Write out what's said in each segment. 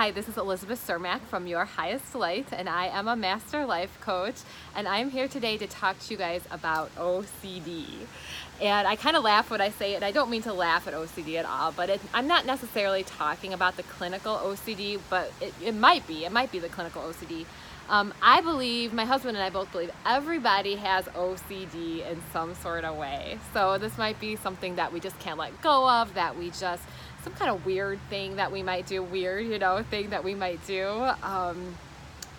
Hi, this is Elizabeth Cermak from Your Highest Light, and I am a master life coach, and I'm here today to talk to you guys about OCD. And I kind of laugh when I say it, and I don't mean to laugh at OCD at all, but I'm not necessarily talking about the clinical OCD, but it might be the clinical OCD. I believe, my husband and I both believe, everybody has OCD in some sort of way. So this might be something that we just can't let go of, that we just, some kind of weird thing that we might do, thing that we might do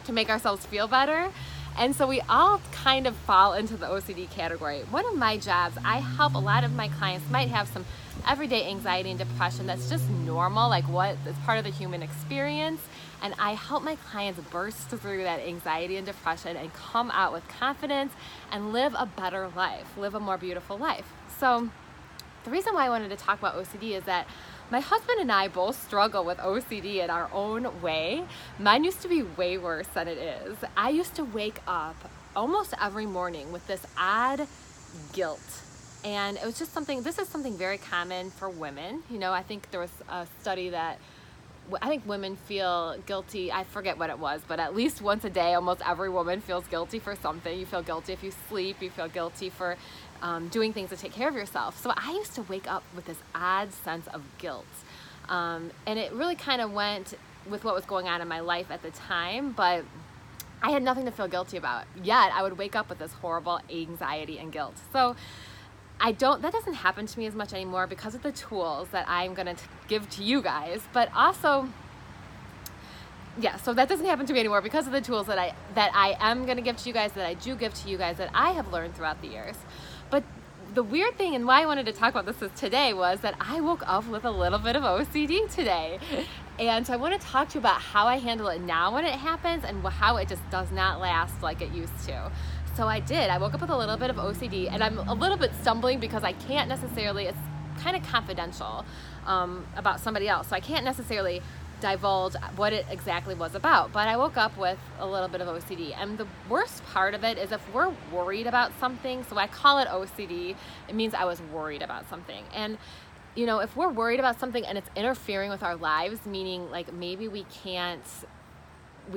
to make ourselves feel better. And so we all kind of fall into the OCD category. One of my jobs, I help a lot of my clients might have some everyday anxiety and depression that's just normal, like what is part of the human experience. And I help my clients burst through that anxiety and depression and come out with confidence and live a better life, live a more beautiful life. So the reason why I wanted to talk about OCD is that my husband and I both struggle with OCD in our own way. Mine used to be way worse than it is. I used to wake up almost every morning with this odd guilt. And it was just this is something very common for women. I think there was a study that I think women feel guilty. I forget what it was, but at least once a day, almost every woman feels guilty for something. You feel guilty if you sleep. You feel guilty for doing things to take care of yourself. So I used to wake up with this odd sense of guilt. And it really kind of went with what was going on in my life at the time, but I had nothing to feel guilty about. Yet I would wake up with this horrible anxiety and guilt. So that doesn't happen to me as much anymore because of the tools that I'm going to give to you guys, but also, so that doesn't happen to me anymore because of the tools that I am going to give to you guys, that I do give to you guys, that I have learned throughout the years. But the weird thing, and why I wanted to talk about this today, was that I woke up with a little bit of OCD today. And so I want to talk to you about how I handle it now when it happens and how it just does not last like it used to. So I woke up with a little bit of OCD, and I'm a little bit stumbling because I can't necessarily, it's kind of confidential about somebody else. So I can't necessarily divulge what it exactly was about, but I woke up with a little bit of OCD. And the worst part of it is if we're worried about something, so I call it OCD, it means I was worried about something. And if we're worried about something and it's interfering with our lives, meaning like maybe we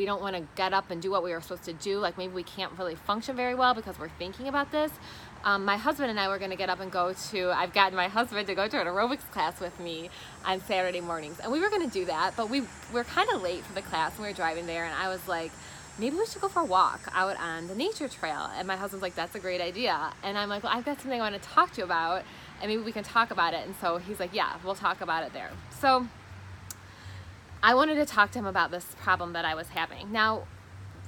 don't want to get up and do what we were supposed to do, like maybe we can't really function very well because we're thinking about this. My husband and I were going to get up and I've gotten my husband to go to an aerobics class with me on Saturday mornings. And we were going to do that, but we're kind of late for the class and we were driving there, and I was like, maybe we should go for a walk out on the nature trail. And my husband's like, that's a great idea. And I'm like, well, I've got something I want to talk to you about, and maybe we can talk about it. And so he's like, yeah, we'll talk about it there. So I wanted to talk to him about this problem that I was having. Now,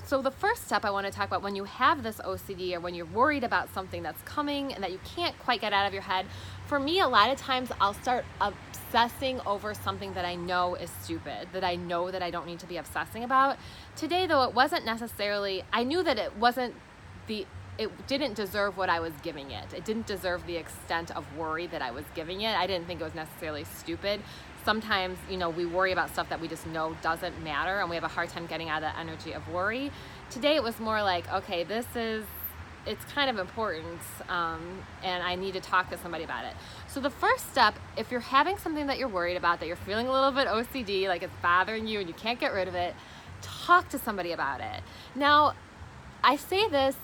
so the first step I want to talk about when you have this OCD, or when you're worried about something that's coming and that you can't quite get out of your head, for me, a lot of times I'll start obsessing over something that I know is stupid, that I know that I don't need to be obsessing about. Today, though, it wasn't necessarily, I knew that it didn't deserve what I was giving it. It didn't deserve the extent of worry that I was giving it. I didn't think it was necessarily stupid. Sometimes, we worry about stuff that we just know doesn't matter, and we have a hard time getting out of that energy of worry. Today it was more like, okay, it's kind of important, and I need to talk to somebody about it. So the first step, if you're having something that you're worried about, that you're feeling a little bit OCD, like it's bothering you and you can't get rid of it, talk to somebody about it. Now, I say this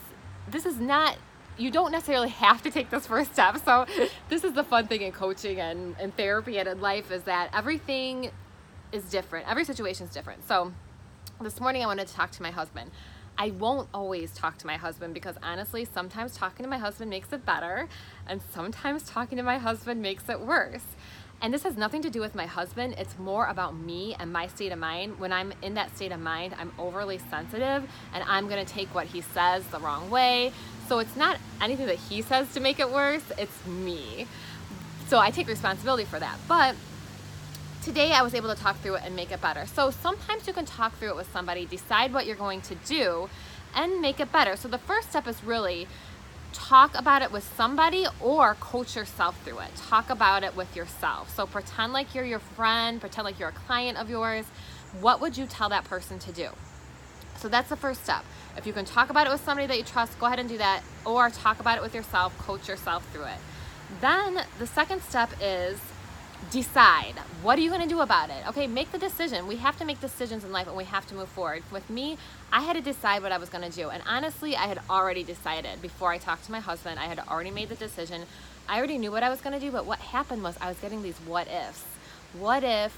is not, you don't necessarily have to take this first step. So this is the fun thing in coaching and therapy and in life, is that everything is different. Every situation is different. So this morning I wanted to talk to my husband. I won't always talk to my husband because honestly, sometimes talking to my husband makes it better, and sometimes talking to my husband makes it worse. And this has nothing to do with my husband. It's more about me and my state of mind. When I'm in that state of mind, I'm overly sensitive, and I'm going to take what he says the wrong way. So it's not anything that he says to make it worse, it's me. So I take responsibility for that. But today I was able to talk through it and make it better. So sometimes you can talk through it with somebody, decide what you're going to do, and make it better. So the first step is really talk about it with somebody, or coach yourself through it. Talk about it with yourself. So pretend like you're your friend, pretend like you're a client of yours. What would you tell that person to do? So that's the first step. If you can talk about it with somebody that you trust, go ahead and do that, or talk about it with yourself, coach yourself through it. Then the second step is decide, what are you going to do about it? Okay, make the decision. We have to make decisions in life, and we have to move forward. With me, I had to decide what I was going to do, and honestly, I had already decided before I talked to my husband. I had already made the decision. I already knew what I was going to do, but what happened was I was getting these what ifs. What if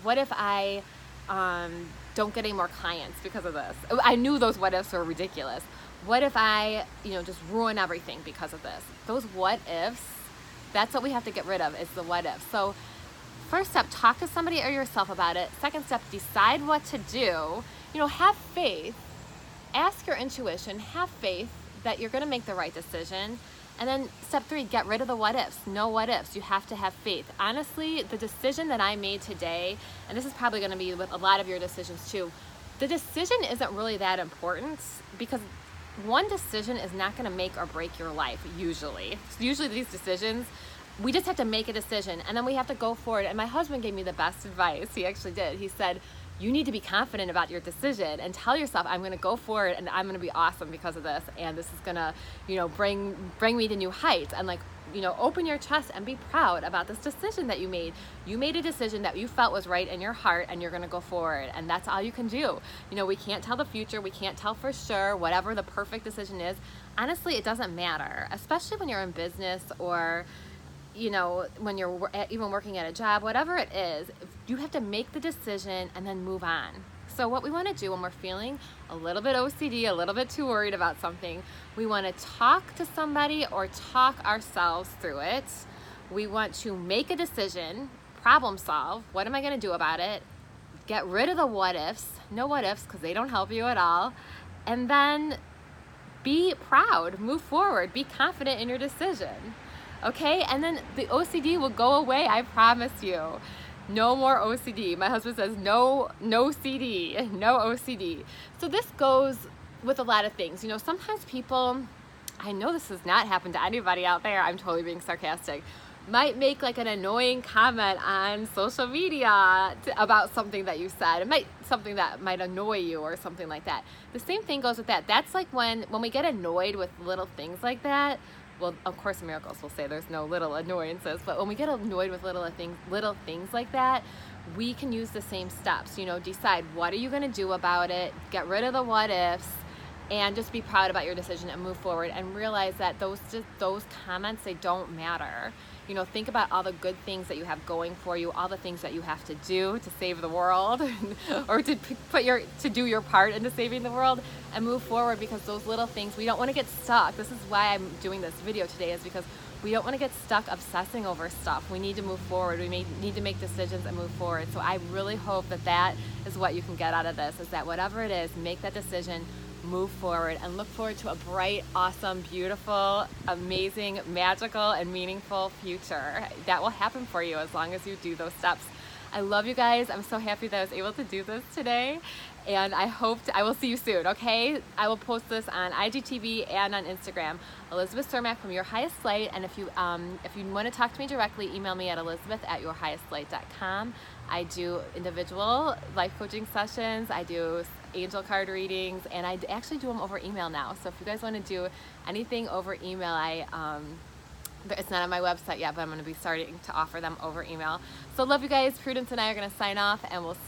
what if I don't get any more clients because of this? I knew those what ifs were ridiculous. What if I, just ruin everything because of this? Those what ifs, that's what we have to get rid of, is the what ifs. So first step, talk to somebody or yourself about it. Second step, decide what to do. Have faith. Ask your intuition. Have faith that you're going to make the right decision. And then step 3, get rid of the what ifs. No what ifs. You have to have faith. Honestly, the decision that I made today, and this is probably going to be with a lot of your decisions too, the decision isn't really that important, because one decision is not going to make or break your life, usually. Usually these decisions, we just have to make a decision, and then we have to go forward. And my husband gave me the best advice. He actually did. He said, you need to be confident about your decision and tell yourself, I'm going to go forward and I'm going to be awesome because of this, and this is going to, bring me to new heights. And open your chest and be proud about this decision that you made. You made a decision that you felt was right in your heart, and you're going to go forward, and that's all you can do. We can't tell the future. We can't tell for sure whatever the perfect decision is. Honestly, it doesn't matter, especially when you're in business, or when you're even working at a job, whatever it is. You have to make the decision and then move on. So what we want to do when we're feeling a little bit OCD, a little bit too worried about something, we want to talk to somebody or talk ourselves through it. We want to make a decision, problem solve. What am I going to do about it? Get rid of the what ifs. No what ifs, because they don't help you at all. And then be proud, move forward, be confident in your decision. Okay? And then the OCD will go away, I promise you. No more OCD. My husband says no CD, no OCD. So this goes with a lot of things. Sometimes people, I know this has not happened to anybody out there, I'm totally being sarcastic, might make an annoying comment on social media about something that you said. Something that might annoy you or something like that. The same thing goes with that. That's like when we get annoyed with little things like that. Well, of course, Miracles will say there's no little annoyances, but when we get annoyed with little things like that, we can use the same steps. Decide what are you going to do about it, get rid of the what ifs, and just be proud about your decision and move forward, and realize that those comments, they don't matter. Think about all the good things that you have going for you, all the things that you have to do to save the world, or to do your part into saving the world, and move forward, because those little things, we don't want to get stuck. This is why I'm doing this video today, is because we don't want to get stuck obsessing over stuff. We need to move forward. We need to make decisions and move forward. So I really hope that is what you can get out of this, is that whatever it is, make that decision, move forward, and look forward to a bright, awesome, beautiful, amazing, magical, and meaningful future. That will happen for you as long as you do those steps. I love you guys. I'm so happy that I was able to do this today, and I will see you soon, okay? I will post this on IGTV and on Instagram. Elizabeth Cermak from Your Highest Light, and if you want to talk to me directly, email me at elizabeth@yourhighestlight.com. I do individual life coaching sessions. I do angel card readings, and I actually do them over email now. So if you guys want to do anything over email, it's not on my website yet, but I'm going to be starting to offer them over email. So love you guys. Prudence and I are going to sign off, and we'll